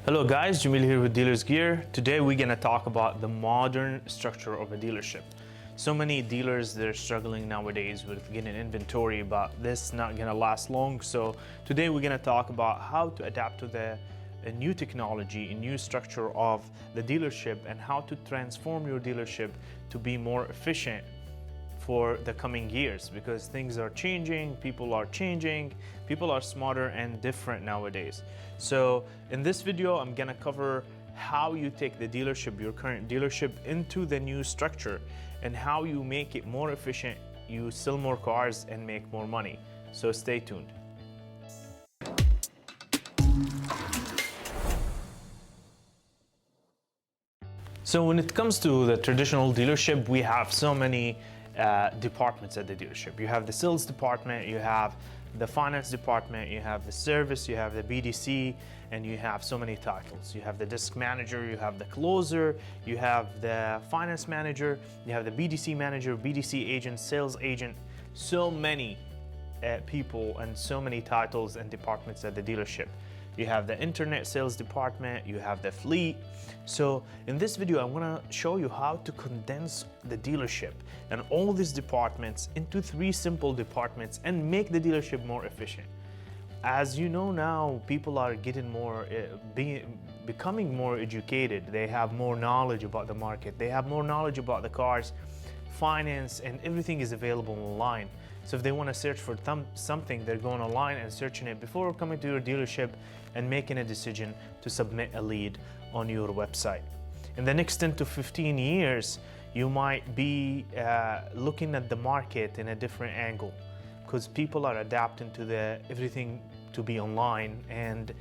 Hello guys, Jamil here with Dealers Gear. Today we're gonna talk about the modern structure of a dealership. So many dealers, they're struggling nowadays with getting inventory, but this not gonna last long. So today we're gonna talk about how to adapt to the new technology, a new structure of the dealership, and how to transform your dealership to be more efficient for the coming years, because things are changing, people are smarter and different nowadays. So in this video, I'm gonna cover how you take the dealership, your current dealership, into the new structure and how you make it more efficient, you sell more cars and make more money. So stay tuned. So when it comes to the traditional dealership, we have so many departments at the dealership. You have the sales department, you have the finance department, you have the service, you have the BDC, and you have so many titles. You have the desk manager, you have the closer, you have the finance manager, you have the BDC manager, BDC agent, sales agent. So many people and so many titles and departments at the dealership. You have the internet sales department, you have the fleet. So in this video, I want to show you how to condense the dealership and all these departments into 3 simple departments and make the dealership more efficient. As you know now, people are getting more, becoming more educated. They have more knowledge about the market. They have more knowledge about the cars, finance, and everything is available online. So if they want to search for something, they're going online and searching it before coming to your dealership and making a decision to submit a lead on your website. In the next 10 to 15 years, you might be looking at the market in a different angle, because people are adapting to everything to be online. And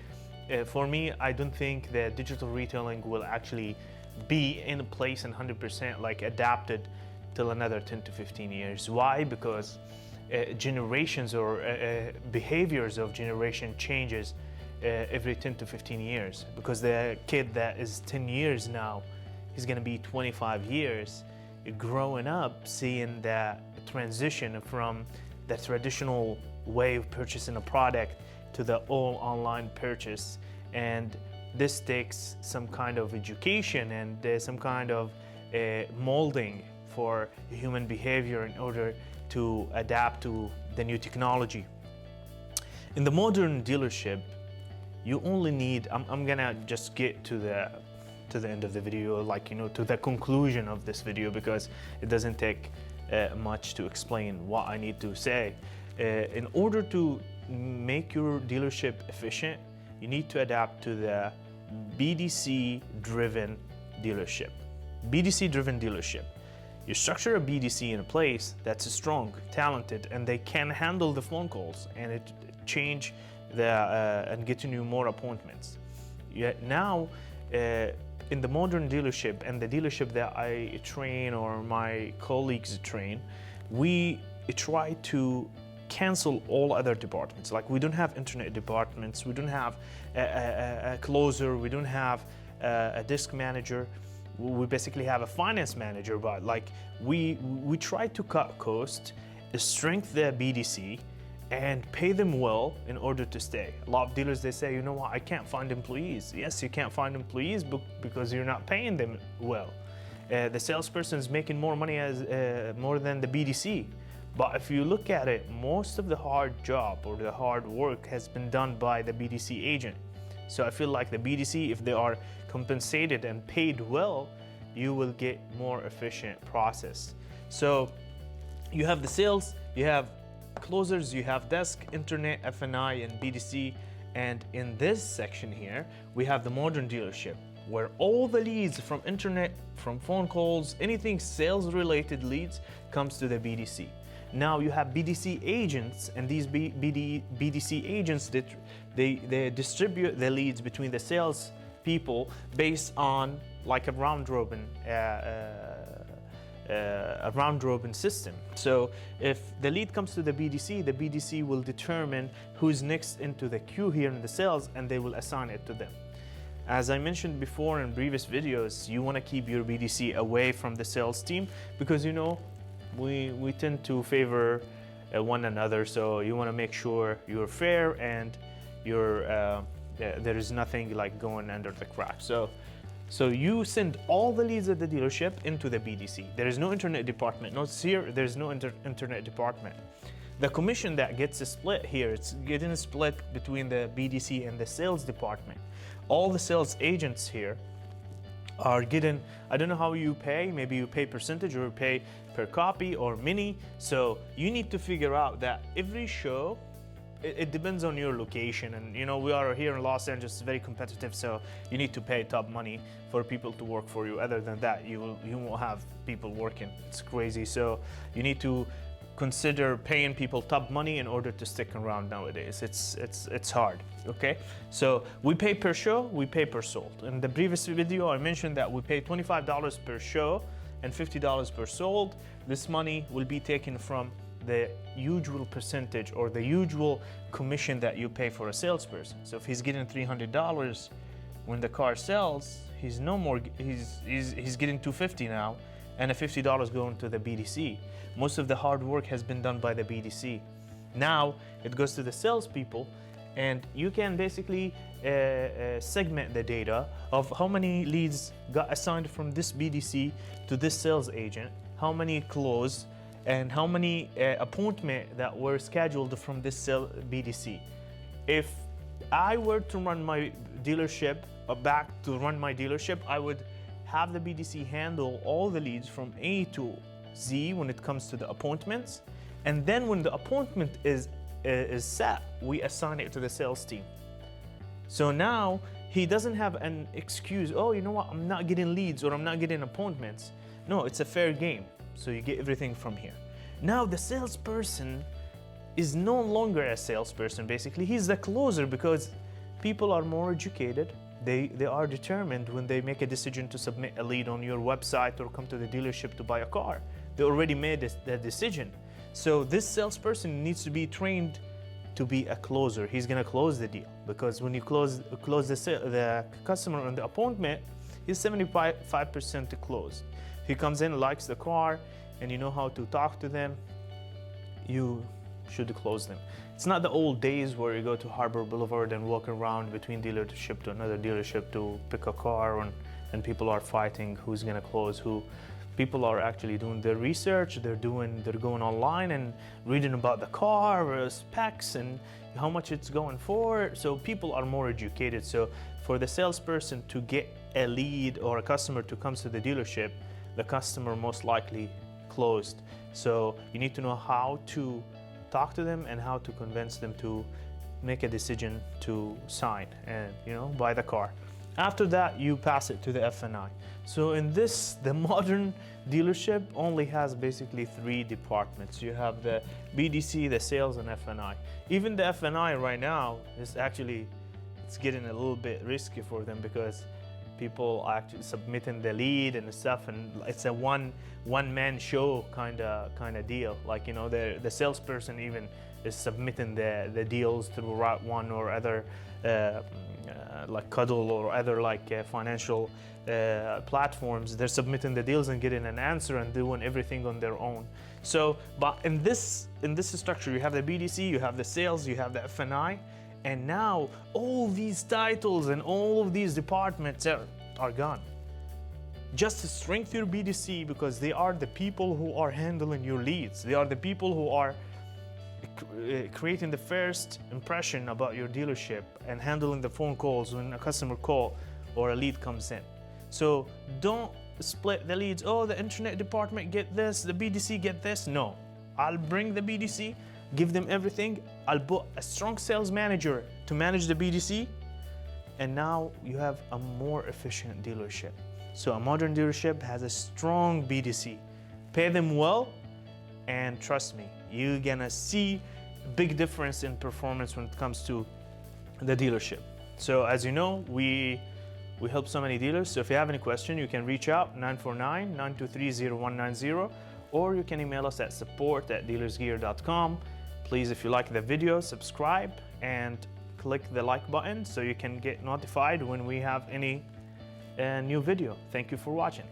for me, I don't think that digital retailing will actually be in place and 100% like adapted till another 10 to 15 years. Why? Because generations or behaviors of generation changes every 10 to 15 years, because the kid that is 10 years now, he's going to be 25 years growing up, seeing that transition from the traditional way of purchasing a product to the all online purchase. And this takes some kind of education and some kind of molding for human behavior in order to adapt to the new technology. In the modern dealership, you only need, I'm gonna just get to the end of the video, like, to the conclusion of this video, because it doesn't take much to explain what I need to say. In order to make your dealership efficient, you need to adapt to the BDC-driven dealership. BDC-driven dealership. You structure a BDC in a place that's strong, talented, and they can handle the phone calls and change and get you more appointments. Yet now, in the modern dealership and the dealership that I train or my colleagues train, we try to cancel all other departments. Like, we don't have internet departments, we don't have a closer, we don't have a desk manager. We basically have a finance manager, but like we try to cut costs, strengthen the BDC, and pay them well in order to stay. A lot of dealers, they say, you know what, I can't find employees. Yes, you can't find employees because you're not paying them well. The salesperson is making more money more than the BDC. But if you look at it, most of the hard job or the hard work has been done by the BDC agent. So I feel like the BDC, if they are compensated and paid well, you will get more efficient process. So you have the sales, you have closers, you have desk, internet, F&I, and BDC. And in this section here, we have the modern dealership, where all the leads from internet, from phone calls, anything sales related leads comes to the BDC. Now you have BDC agents, and these BDC agents, they distribute the leads between the sales people based on like a round robin system. So if the lead comes to the BDC will determine who's next into the queue here in the sales, and they will assign it to them. As I mentioned before in previous videos, you want to keep your BDC away from the sales team, because we tend to favor one another. So you want to make sure you're fair and you're There is nothing like going under the crack. So you send all the leads at the dealership into the BDC. There is no internet department. Notice here, there's no internet department. The commission that gets split here, it's getting split between the BDC and the sales department. All the sales agents here are getting, I don't know how you pay, maybe you pay percentage or you pay per copy or mini. So you need to figure out that every show, it depends on your location, and you know, we are here in Los Angeles, it's very competitive, so you need to pay top money for people to work for you. Other than that, you won't have people working. It's crazy. So you need to consider paying people top money in order to stick around nowadays. It's hard. Okay, so we pay per show, we pay per sold. In the previous video, I mentioned that we pay $25 per show and $50 per sold. This money will be taken from the usual percentage or the usual commission that you pay for a salesperson. So if he's getting $300 when the car sells, he's no more, he's getting $250 now, and a $50 going to the BDC. Most of the hard work has been done by the BDC. Now it goes to the salespeople, and you can basically segment the data of how many leads got assigned from this BDC to this sales agent, how many closed, and how many appointments that were scheduled from this BDC. If I were to run my dealership, I would have the BDC handle all the leads from A to Z when it comes to the appointments. And then when the appointment is set, we assign it to the sales team. So now he doesn't have an excuse, oh, you know what, I'm not getting leads or I'm not getting appointments. No, it's a fair game. So you get everything from here. Now the salesperson is no longer a salesperson, basically. He's the closer, because people are more educated. They are determined when they make a decision to submit a lead on your website or come to the dealership to buy a car. They already made the decision. So this salesperson needs to be trained to be a closer. He's gonna close the deal, because when you close the customer on the appointment, he's 75% to close. He comes in, likes the car, and you know how to talk to them, you should close them. It's not the old days where you go to Harbor Boulevard and walk around between dealership to another dealership to pick a car, and people are fighting who's gonna close who. People are actually doing their research, they're going online and reading about the car, specs, and how much it's going for. So people are more educated. So for the salesperson to get a lead or a customer to come to the dealership, the customer most likely closed. So you need to know how to talk to them and how to convince them to make a decision to sign and, you know, buy the car. After that, you pass it to the F&I. So in this, the modern dealership only has basically 3 departments. You have the BDC, the sales, and F&I. Even the F&I right now is actually, it's getting a little bit risky for them, because people are actually submitting the lead and stuff, and it's a one-man show kind of deal. Like, you know, the salesperson even is submitting the deals through Route One or other like Cuddle or other like financial platforms. They're submitting the deals and getting an answer and doing everything on their own. So, but in this structure, you have the BDC, you have the sales, you have the F&I, and now all these titles and all of these departments are gone. Just strengthen your BDC, because they are the people who are handling your leads. They are the people who are creating the first impression about your dealership and handling the phone calls when a customer call or a lead comes in. So don't split the leads. Oh, the internet department get this, the BDC get this. No, I'll bring the BDC, give them everything. I'll put a strong sales manager to manage the BDC, and now you have a more efficient dealership. So a modern dealership has a strong BDC. Pay them well, and trust me, you're gonna see a big difference in performance when it comes to the dealership. So as you know, we help so many dealers. So if you have any question, you can reach out 949-923-0190, or you can email us at support@dealersgear.com. Please, if you like the video, subscribe and click the like button so you can get notified when we have any new video. Thank you for watching.